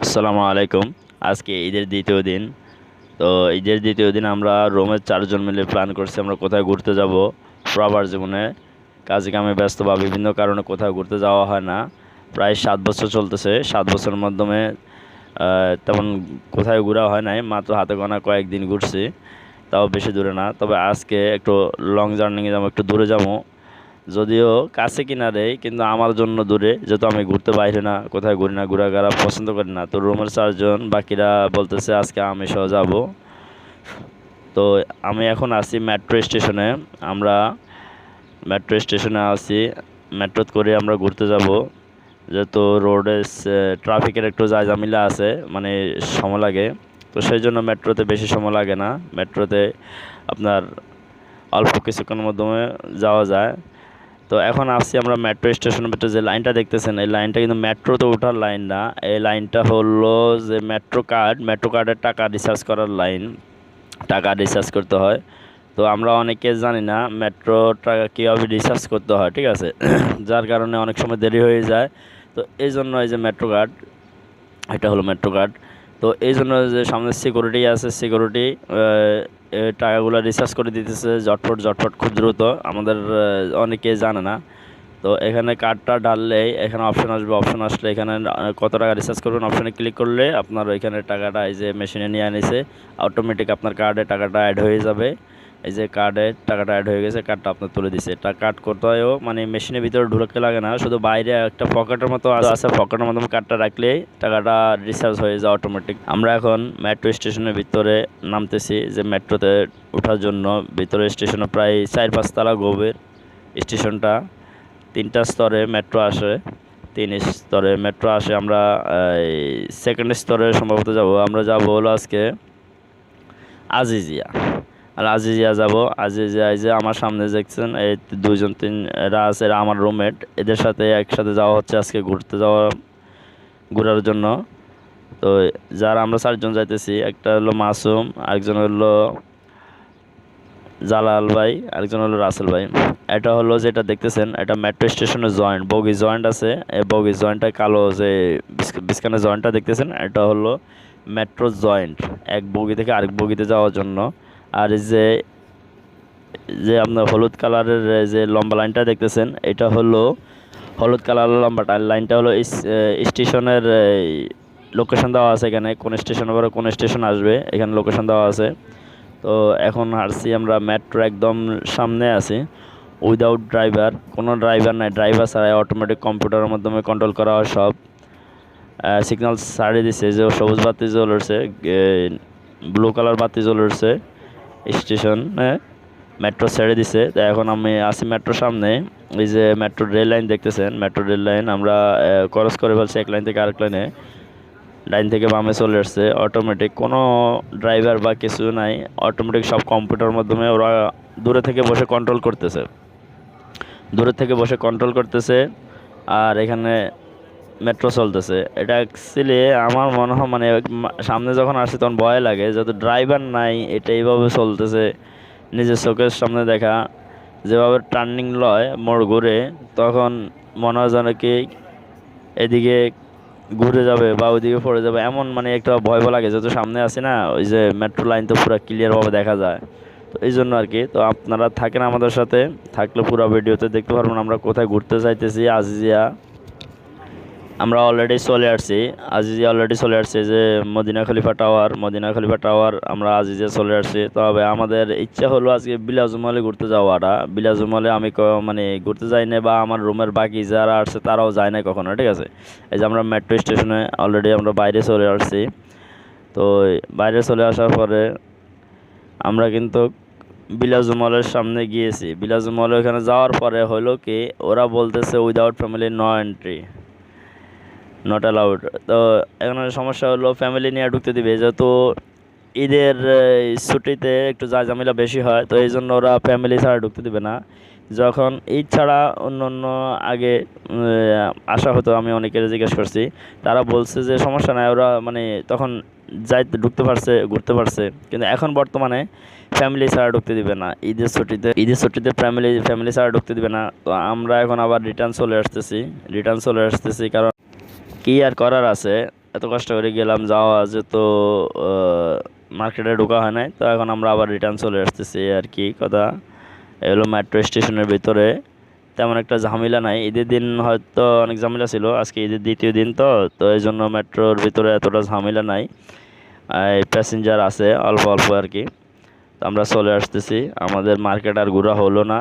আসসালামু আলাইকুম। আজকে ঈদের দ্বিতীয় দিন। তো ঈদের দ্বিতীয় দিন আমরা রোমের 4 জন মিলে প্ল্যান করছি আমরা কোথায় ঘুরতে যাব। প্রবাস জীবনে কাজে কামে ব্যস্ত বা বিভিন্ন কারণে কোথাও ঘুরতে যাওয়া হয় না। প্রায় 7 বছর চলতেছে। 7 বছরের মাধ্যমে তেমন কোথায় ঘোরা হয় নাই, মাত্র হাতে গোনা কয়েকদিন ঘুরছি, তাও বেশি দূরে না। তবে আজকে একটু লং জার্নিংয়ে যাবো, একটু দূরে যাবো। যদিও কাছে কিনারে, কিন্তু আমার জন্য দূরে, যেহেতু আমি ঘুরতে বাইরে না, কোথায় ঘুরি না, ঘোরাঘেরা পছন্দ করি না। তো রুমের 4 জন, বাকিরা বলতেছে আজকে আমি সহ যাব। তো আমি এখন আছি মেট্রো স্টেশনে। আমরা মেট্রো স্টেশনে আছি, মেট্রোত করে আমরা ঘুরতে যাব। যেহেতু রোডে ট্রাফিকের একটু ঝামেলা আছে, মানে সময় লাগে। তো সেই জন্য মেট্রোতে বেশি সময় লাগে না। মেট্রোতে আপনার অল্প কিছুক্ষণের মাধ্যমে যাওয়া যায়। তো এখন আসছি আমরা মেট্রো স্টেশনের ভিতরে। যে লাইনটা দেখতেছেন, এই লাইনটা কিন্তু মেট্রোতে ওঠার লাইন না। এই লাইনটা হলো যে মেট্রো কার্ডের টাকা রিচার্জ করার লাইন। টাকা রিচার্জ করতে হয়। তো আমরা অনেকে জানি না মেট্রো টাকা কীভাবে রিচার্জ করতে হয়, ঠিক আছে। যার কারণে অনেক সময় দেরি হয়ে যায়। তো এই জন্য এই যে মেট্রো কার্ড, এটা হলো মেট্রো কার্ড। তো এই জন্য যে সামনে সিকিউরিটি আছে, সিকিউরিটি টাকাগুলো রিচার্জ করে দিতেছে ঝটফট ঝটফট, খুব দ্রুত। আমাদের অনেকে জানে না। তো এখানে কার্ডটা ঢাললেই এখানে অপশন আসবে। অপশন আসলে এখানে কত টাকা রিচার্জ করবেন অপশানে ক্লিক করলে আপনার ওইখানে টাকাটা এই যে মেশিনে নিয়ে আনিছে, অটোমেটিক আপনার কার্ডে টাকাটা অ্যাড হয়ে যাবে। এই যে কার্ডে টাকাটা অ্যাড হয়ে গেছে, কার্ডটা আপনার তুলে দিছে। এটা কার্ড করতে হয়ও মানে মেশিনের ভিতরে ঢুকতে লাগে না, শুধু বাইরে একটা পকেটের মতো আছে, পকেটের মাধ্যমে কার্ডটা রাখলেই টাকাটা রিচার্জ হয়ে যায় অটোমেটিক। আমরা এখন মেট্রো স্টেশনের ভিতরে নামতেছি, যে মেট্রোতে ওঠার জন্য। ভিতরে স্টেশনে প্রায় 4-5 তলা গভীর স্টেশনটা। 3টা স্তরে মেট্রো আসে, 3 স্তরে মেট্রো আসে। আমরা সেকেন্ড স্তরে সম্ভবত যাব। আমরা যাব হলো আজকে আজিজিয়া। আর আজিজিয়া যাব। আজিজিয়ায় যে আমার সামনে দেখছেন এই 2-3 এরা আছে, এরা আমার রুমমেট। এদের সাথে একসাথে যাওয়া হচ্ছে আজকে ঘোরার জন্য। তো যারা আমরা 4 জন যাইতেছি, একটা হলো মাসুম, আরেকজন হলো জালাল ভাই, আরেকজন হলো রাসেল ভাই। এটা হলো যেটা দেখতেছেন, এটা মেট্রো স্টেশনের জয়েন্ট, বগি জয়েন্ট আছে। এই বগি জয়েন্টটা কালো, যে বিস্কানের জয়েন্টটা দেখতেছেন, এটা হলো মেট্রো জয়েন্ট, এক বগি থেকে আরেক বগিতে যাওয়ার জন্য। আর এই যে যে আপনার হলুদ কালারের যে লম্বা লাইনটা দেখতেছেন, এটা হলো হলুদ কালারের লম্বাটা লাইনটা হলো স্টেশনের লোকেশন দেওয়া আছে। এখানে কোন স্টেশনের পরে কোন স্টেশন আসবে, এখানে লোকেশন দেওয়া আছে। তো এখন হাঁটছি আমরা, মেট্রো একদম সামনে আছি। উইদাউট ড্রাইভার, কোনো ড্রাইভার নাই, ড্রাইভার ছাড়াই অটোমেটিক কম্পিউটারের মাধ্যমে কন্ট্রোল করা হয় সব। সিগন্যাল ছাড়িয়ে দিছে, যে সবুজ বাতি জ্বলে উঠছে, ব্লু কালার বাতি জ্বলে উঠছে স্টেশনে। মেট্রো ছেড়ে দিছে। তো এখন আমি আছি মেট্রোর সামনে। এই যে মেট্রো রেল লাইন দেখতেছেন, মেট্রো রেল লাইন আমরা ক্রস করে ফেলছি এক লাইন থেকে আরেক লাইনে। লাইন থেকে বামে চলে আসছে অটোমেটিক, কোনো ড্রাইভার বা কিছু নাই। অটোমেটিক সব কম্পিউটার মাধ্যমে ওরা দূরে থেকে বসে কন্ট্রোল করতেছে, দূরে থেকে বসে কন্ট্রোল করতেছে। আর এখানে মেট্রো চলতেছে। এটা অ্যাকচুয়ালি আমার মনে হয় মানে সামনে যখন আসছে তখন ভয় লাগে, যেহেতু ড্রাইভার নাই। এটা এইভাবে চলতেছে, নিজের চোখের সামনে দেখা। যেভাবে টার্নিং লয়, মোড় ঘুরে, তখন মনে হয় যেন কি এদিকে ঘুরে যাবে বা ওইদিকে পড়ে যাবে, এমন মানে একটা ভয় লাগে। যেহেতু সামনে আছি না, ওই যে মেট্রো লাইন তো পুরো ক্লিয়ারভাবে দেখা যায়। তো এই জন্য আর কি। তো আপনারা থাকেন আমাদের সাথে, থাকলে পুরো ভিডিওতে দেখতে পারবেন আমরা কোথায় ঘুরতে চাইতেছি। আজিজিয়া আমরা অলরেডি চলে আসছি। আজিজিয়া অলরেডি চলে আসছে, যে মদিনা খলিফা টাওয়ার, মদিনা খলিফা টাওয়ার আমরা আজিজিয়া চলে আসছি। তবে আমাদের ইচ্ছা হলো আজকে বিলাজুমলে ঘুরতে যাওয়াটা। বিলাজুমলে আমি মানে ঘুরতে যাই না, বা আমার রুমের বাকি যারা আসছে তারাও যায় না কখনো, ঠিক আছে। এই যে আমরা মেট্রো স্টেশনে অলরেডি আমরা বাইরে চলে আসছি। তো বাইরে চলে আসার পরে আমরা কিন্তু বিলাজুমলের সামনে গিয়েছি। বিলাজুমলে ওখানে যাওয়ার পরে হলো কি, ওরা বলতেছে without family no entry, not allowed. তো এখানে সমস্যা হলো, ফ্যামিলি নিয়ে ঢুকতে দিবে, যেহেতু ঈদের ছুটিতে একটু ঝামেলা বেশি হয়। তো এই জন্য ওরা ফ্যামিলি ছাড়া ঢুকতে দিবে না। যখন ঈদ ছাড়া অন্য অন্য আগে আসা হতো, আমি অনেকের জিজ্ঞেস করছি, তারা বলছে যে সমস্যা নাই, ওরা মানে তখন যাইতে ঢুকতে পারছে, ঘুরতে পারছে। কিন্তু এখন বর্তমানে ফ্যামিলি ছাড়া ঢুকতে দিবে না। ঈদের ছুটিতে ফ্যামিলি ছাড়া ঢুকতে দিবে না। তো আমরা এখন আবার রিটার্ন চলে আসতেছি, কারণ কি আর করার আছে। এত কষ্ট করে গেলাম, যাওয়া আছে তো মার্কেটে ঢোকা হয় নাই, তো এখন আমরা আবার রিটার্ন চলে আসতেছি আর কি কথা। এগুলো মেট্রো স্টেশনের ভিতরে তেমন একটা ঝামেলা নাই। ঈদের দিন হয়তো অনেক ঝামেলা ছিল, আজকে ঈদের দ্বিতীয় দিন তো তো এই জন্য মেট্রোর ভিতরে এতটা ঝামেলা নাই। প্যাসেঞ্জার আছে অল্প অল্প আর কি। তো আমরা চলে আসতেছি, আমাদের মার্কেট আর ঘোরা হলো না।